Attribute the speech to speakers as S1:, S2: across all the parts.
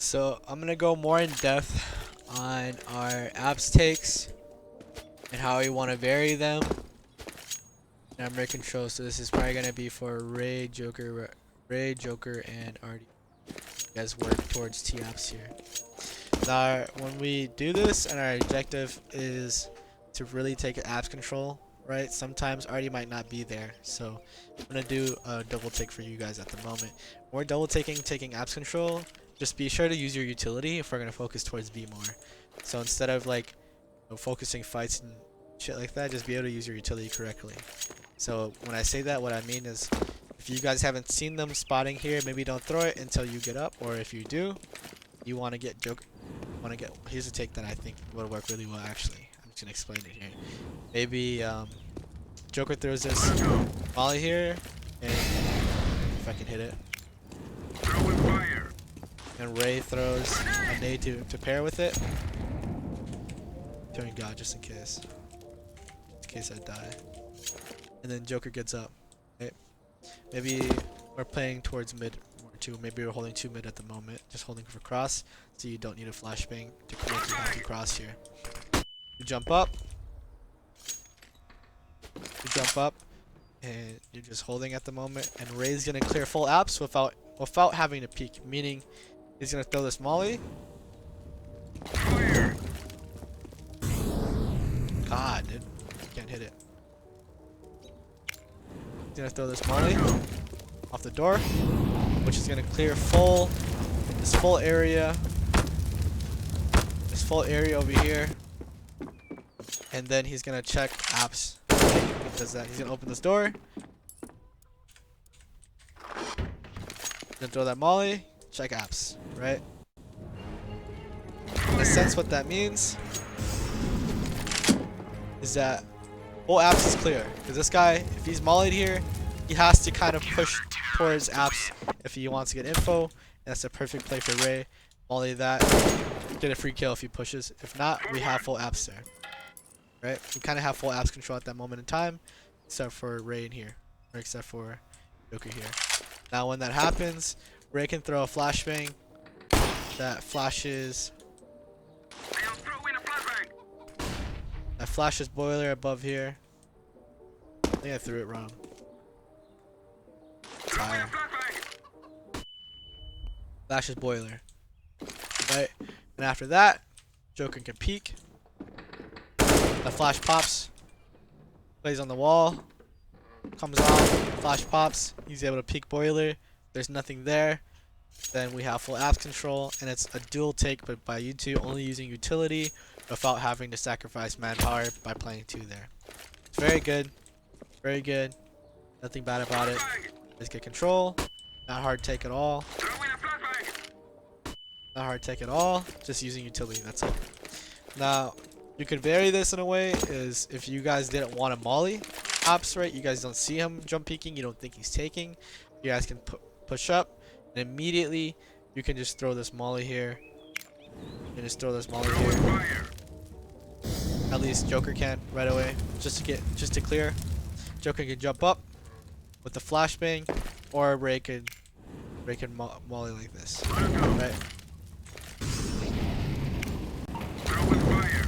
S1: So I'm gonna go more in depth on our abs takes and how we want to vary them. Number control. So this is probably gonna be for Ray, Joker, and Artie. You guys work towards T abs here. Now, when we do this, and our objective is to really take abs control, right? Sometimes Artie might not be there, so I'm gonna do a double take for you guys at the moment. When we're double taking abs control, just be sure to use your utility if we're gonna focus towards B more. So instead of like focusing fights and shit like that, just be able to use your utility correctly. So when I say that, what I mean is, if you guys haven't seen them spotting here, maybe don't throw it until you get up, or if you do, you want to get here's a take that I think will work really well actually. I'm just gonna explain it here. Maybe Joker throws this volley here, and if I can hit it, and Ray throws a nade to pair with it. Throwing God just in case I die. And then Joker gets up. Okay. Maybe we're playing towards mid or two. Maybe we're holding 2 mid at the moment. Just holding for cross, so you don't need a flashbang to make you have to cross here. You jump up. And you're just holding at the moment. And Ray's gonna clear full apps without having to peek. Meaning, he's gonna throw this molly. God, dude, can't hit it. He's gonna throw this molly off the door, which is gonna clear this full area over here, and then he's gonna check apps. He does that. He's gonna open this door, then throw that molly, check apps, right? In a sense, what that means is that full apps is clear, because this guy, if he's mollied here, he has to kind of push towards apps if he wants to get info. And that's a perfect play for Ray. Molly that, get a free kill if he pushes. If not, we have full apps there, right? We kind of have full apps control at that moment in time, except for Ray in here, or except for Joker here. Now when that happens, Ray can throw a flashbang that flashes boiler above here. I think I threw it wrong. Fire. Flashes boiler. Right? And after that, Joker can peek. The flash pops. Plays on the wall. Comes off. Flash pops. He's able to peek boiler. There's nothing there. Then we have full apps control. And it's a dual take, but by you two only using utility without having to sacrifice manpower by playing 2 there. It's very good. Very good. Nothing bad about it. Just get control. Not hard take at all. Not hard take at all. Just using utility. That's it. Now, you could vary this in a way is if you guys didn't want to molly apps, right? You guys don't see him jump peeking. You don't think he's taking. You guys can push up. And immediately, you can just throw this molly here. And just throw this molly here. At least Joker can right away. Just to clear. Joker can jump up with the flashbang, or Ray can molly like this. Right?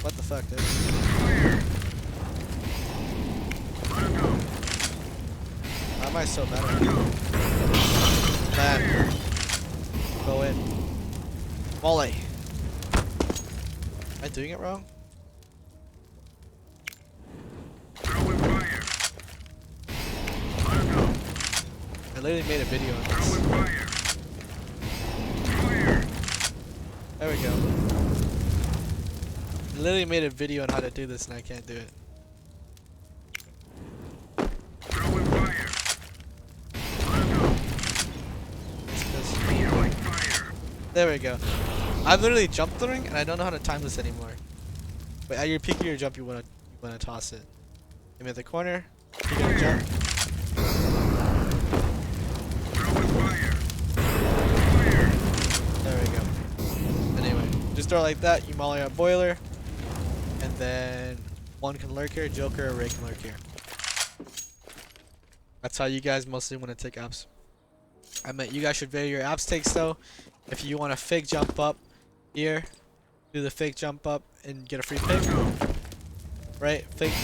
S1: What the fuck, dude? Why am I so bad at it? Man. Go in. Molly. Am I doing it wrong? I literally made a video on this. There we go. I literally made a video on how to do this and I can't do it. There we go. I'm literally jump throwing and I don't know how to time this anymore. But at your peak of your jump, you wanna toss it. Aim at the corner. You're gonna jump. There we go. Anyway, just throw it like that. You molly out boiler, and then one can lurk here. Joker or Ray can lurk here. That's how you guys mostly want to take apps. I meant you guys should vary your apps takes though. If you want to fake jump up here, do the fake jump up and get a free pick. Right? Fake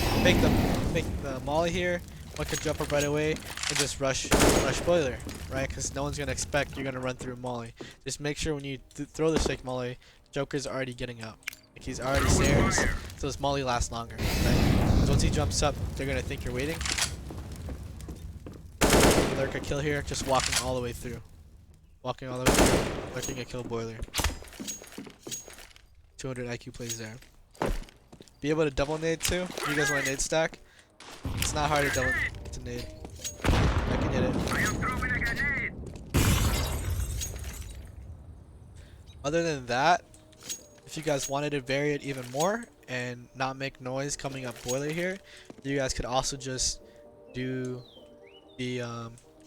S1: the molly here. One can jump up right away and just rush boiler, right? Because no one's gonna expect you're gonna run through molly. Just make sure when you throw this fake molly, Joker's already getting out. Like he's already stairs, so this molly lasts longer, right? 'Cause once he jumps up, they're gonna think you're waiting. Lurk a kill here, just walking all the way through. Walking all the way through, lurking a kill boiler. 200 IQ plays there. Be able to double nade too. You guys want a nade stack? It's not hard to double to nade. I can hit it. Other than that, if you guys wanted to vary it even more and not make noise coming up boiler here, you guys could also just do the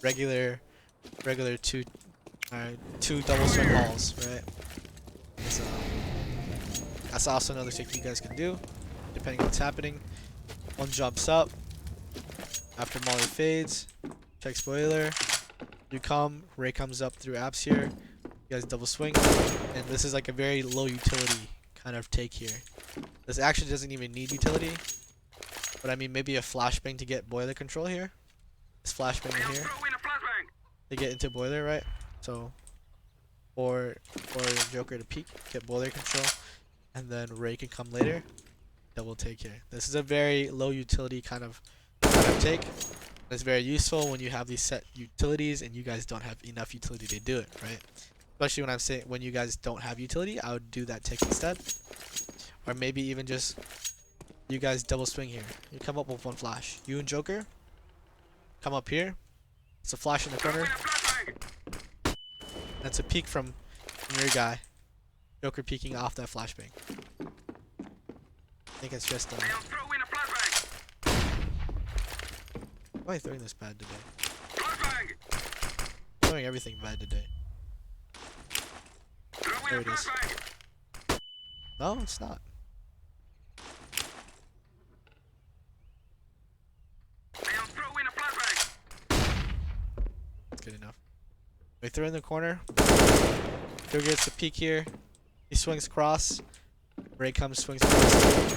S1: regular two double swing halls, right? So that's also another trick you guys can do, depending on what's happening. One jumps up after molly fades, checks boiler. You come, Ray comes up through apps here. You guys double swing, and this is like a very low utility kind of take here. This actually doesn't even need utility, but I mean maybe a flashbang to get boiler control here. This flashbang in here to get into boiler, right? So, or Joker to peek, get boiler control, and then Ray can come later. Double take here. This is a very low utility kind of take. It's very useful when you have these set utilities and you guys don't have enough utility to do it, right? Especially when I'm saying when you guys don't have utility, I would do that take instead. Or maybe even just you guys double swing here. You come up with one flash. You and Joker come up here. It's a flash in the corner. That's a peek from your guy. Joker peeking off that flashbang. I think it's just why am I throwing this bad today? Throwing everything bad today. There it is. No, it's not. That's good enough. We throw in the corner. Joe gets the peek here. He swings across. Ray comes, swings across.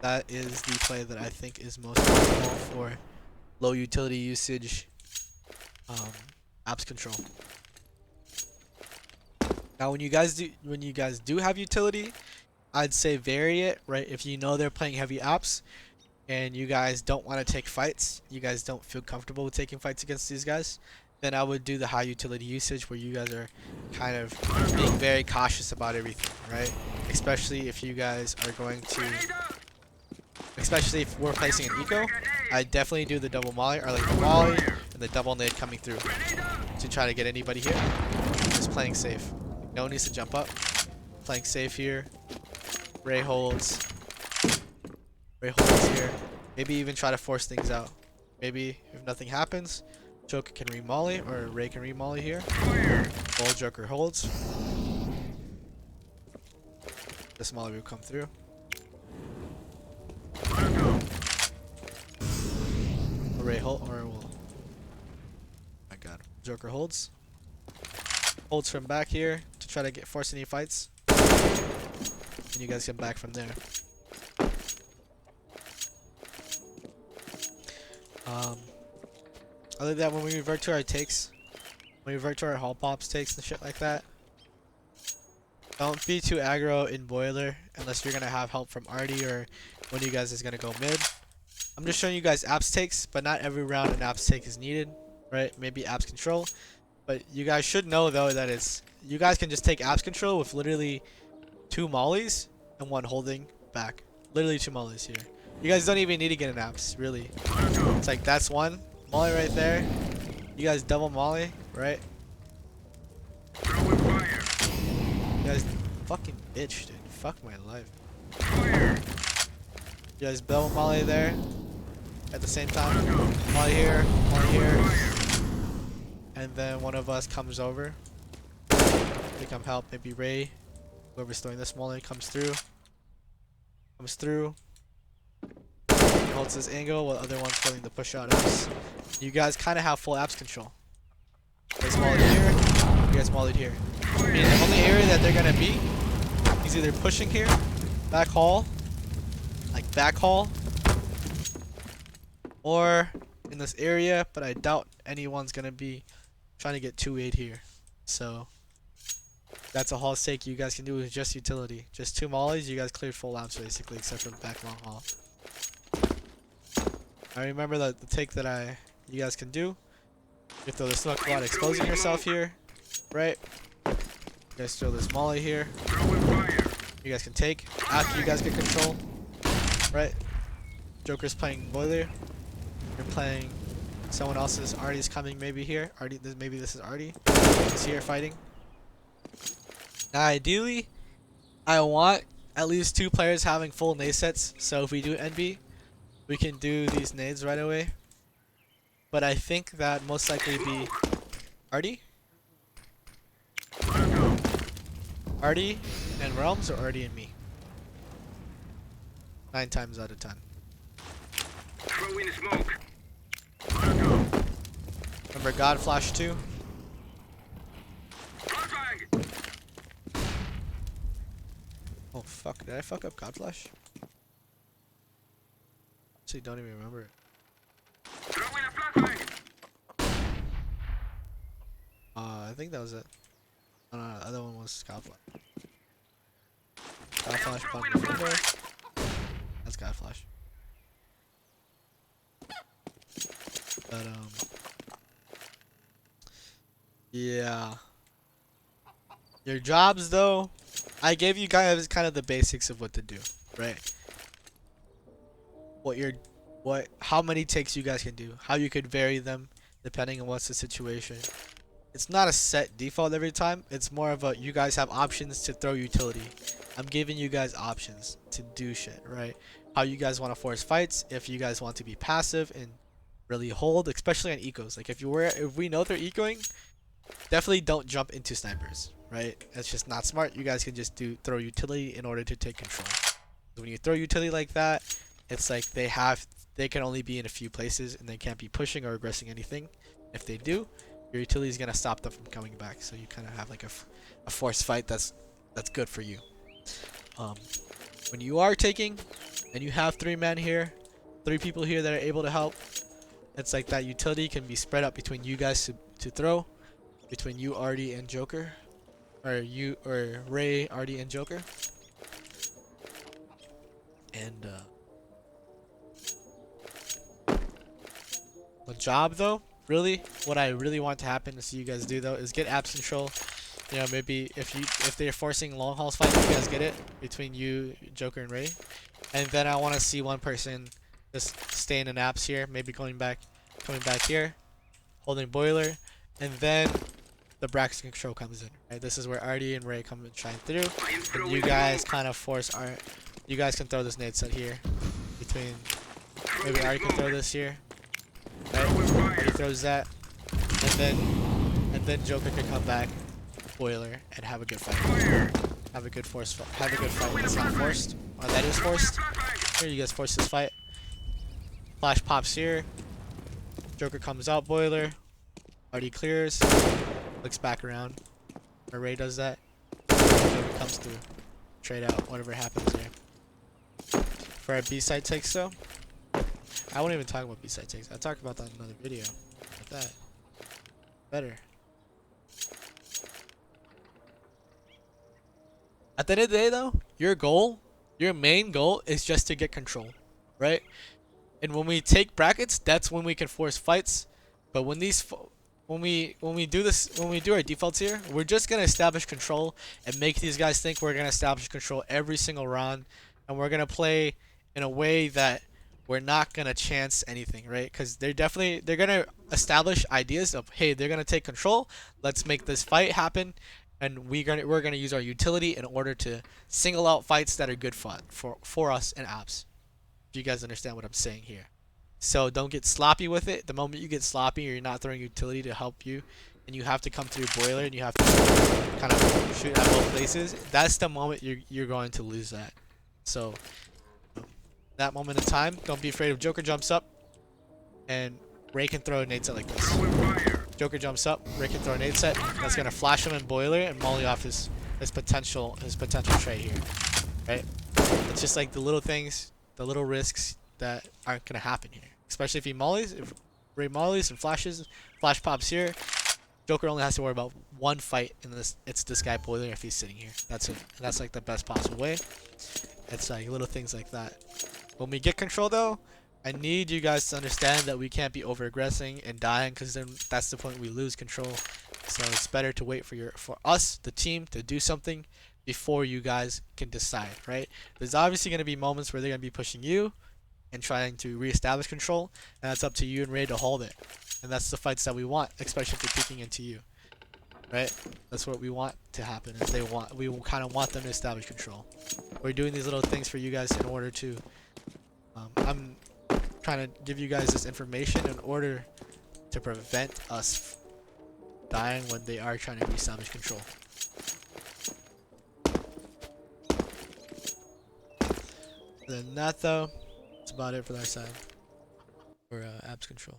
S1: That is the play that I think is most optimal for low utility usage apps control. Now when you guys do have utility, I'd say vary it, right? If you know they're playing heavy apps and you guys don't want to take fights, you guys don't feel comfortable with taking fights against these guys, then I would do the high utility usage where you guys are kind of being very cautious about everything, right? Especially if you guys are going to, especially if we're placing an eco, I definitely do the double molly, or like the molly and the double nade coming through to try to get anybody here. Just playing safe. No one needs to jump up. Playing safe here. Ray holds. Ray holds here. Maybe even try to force things out. Maybe if nothing happens, Joker can re-molly, or Ray can re-molly here. While Joker holds. This molly will come through. Ray hold, or will. My God, Joker holds. Holds from back here to try to force any fights. And you guys get back from there. Other than that, when we revert to our takes, when we revert to our hall pops takes and shit like that, don't be too aggro in boiler unless you're gonna have help from Artie or one of you guys is gonna go mid. I'm just showing you guys apps takes, but not every round an apps take is needed, right? Maybe apps control, but you guys should know though that you guys can just take apps control with literally 2 mollies and 1 holding back. Literally 2 mollies here. You guys don't even need to get an apps, really. It's like that's 1 molly right there. You guys double molly, right? You guys fucking bitch, dude. Fuck my life. You guys double molly there at the same time. Molly here, and then one of us comes over. They come help. Maybe Ray, whoever's throwing this molly, comes through. He holds this angle while the other one's holding the push out apps. You guys kind of have full apps control. You guys mollied here. You guys mollied here. I mean, the only area that they're gonna be is either pushing here, back hall, like back hall, or in this area, but I doubt anyone's gonna be trying to get 2-8 here. So that's a hall stake you guys can do with just utility. Just 2 mollies, you guys cleared full lamps basically, except for the back long hall. I remember that the take that you guys can do. You throw the smoke a lot, exposing yourself here, right? You guys throw this molly here. You guys can take after you guys get control, right? Joker's playing boiler. You're playing someone else's. Artie's coming maybe here. Maybe this is Artie. He's here fighting. Now ideally, I want at least 2 players having full nade sets. So if we do NB, we can do these nades right away. But I think that most likely be Artie? Artie and Realms, or Artie and me? 9 times out of 10.
S2: Throw in smoke.
S1: Remember God Flash 2? Oh fuck, did I fuck up God Flash? Actually don't even remember it.
S2: Throw in a flashbang.
S1: I think that was it. Oh, no, the other one was God Flash. God Flash button window. That's God Flash. But yeah. Your jobs though, I gave you guys kind of the basics of what to do, right? How many takes you guys can do, how you could vary them depending on what's the situation. It's not a set default every time. It's more of a you guys have options to throw utility. I'm giving you guys options to do shit, right? How you guys want to force fights, if you guys want to be passive and really hold, especially on ecos. Like if we know they're ecoing, definitely don't jump into snipers, right? That's just not smart. You guys can just throw utility in order to take control. When you throw utility like that, it's like they can only be in a few places and they can't be pushing or aggressing anything. If they do, your utility is gonna stop them from coming back. So you kind of have like a forced fight that's good for you. When you are taking and you have 3 men here, 3 people here that are able to help, it's like that utility can be spread up between you guys to throw, between you, Artie, and Joker, or Ray, Artie, and Joker. And the job though, really, what I really want to happen to see you guys do though is get abs control. You know, maybe if they're forcing long hauls fight, you guys get it between you, Joker, and Ray. And then I want to see one person just staying in apps here, maybe coming back here, holding boiler, and then the Braxton control comes in. Right, this is where Artie and Ray come and shine through. And you guys kind of force you guys can throw this nade set here between. Maybe Artie can throw this here. Right, Artie throws that, and then Joker can come back, boiler, and have a good fight. Have a good fight. That's not forced. Oh, that is forced. Here, you guys force this fight. Flash pops here. Joker comes out, boiler. Artie clears. Looks back around. Ray does that. Joker comes through. Trade out, whatever happens there. For our B-side takes though, I won't even talk about B-side takes. I'll talk about that in another video. Like that. Better. At the end of the day though, your main goal is just to get control, right? And when we take brackets, that's when we can force fights. But when we do our defaults here, we're just gonna establish control and make these guys think we're gonna establish control every single round, and we're gonna play in a way that we're not gonna chance anything, right? Because they're gonna establish ideas of, hey, they're gonna take control. Let's make this fight happen, and we're gonna use our utility in order to single out fights that are good fun for us and apps. If you guys understand what I'm saying here. So don't get sloppy with it. The moment you get sloppy, or you're not throwing utility to help you, and you have to come through boiler and you have to kind of shoot at both places, that's the moment you're going to lose that. So that moment in time, don't be afraid if Joker jumps up and Ray can throw a nade set like this. Joker jumps up, Rick can throw a nade set. That's gonna flash him in boiler and molly off his potential tray here, right? It's just like the little things, the little risks that aren't gonna happen here. Especially if he mollies, if Ray mollies and flashes, flash pops here. Joker only has to worry about one fight in this. It's this guy boiling if he's sitting here. That's it. And that's like the best possible way. It's like little things like that. When we get control though, I need you guys to understand that we can't be over aggressing and dying, because then that's the point we lose control. So it's better to wait for us, the team, to do something before you guys can decide, right? There's obviously going to be moments where they're going to be pushing you and trying to reestablish control, and that's up to you and Ray to hold it. And that's the fights that we want, especially if they're peeking into you, right? That's what we want to happen. Is we kind of want them to establish control. We're doing these little things for you guys in order to. I'm trying to give you guys this information in order to prevent us dying when they are trying to reestablish control. Other than that, though, that's about it for our side for abs control.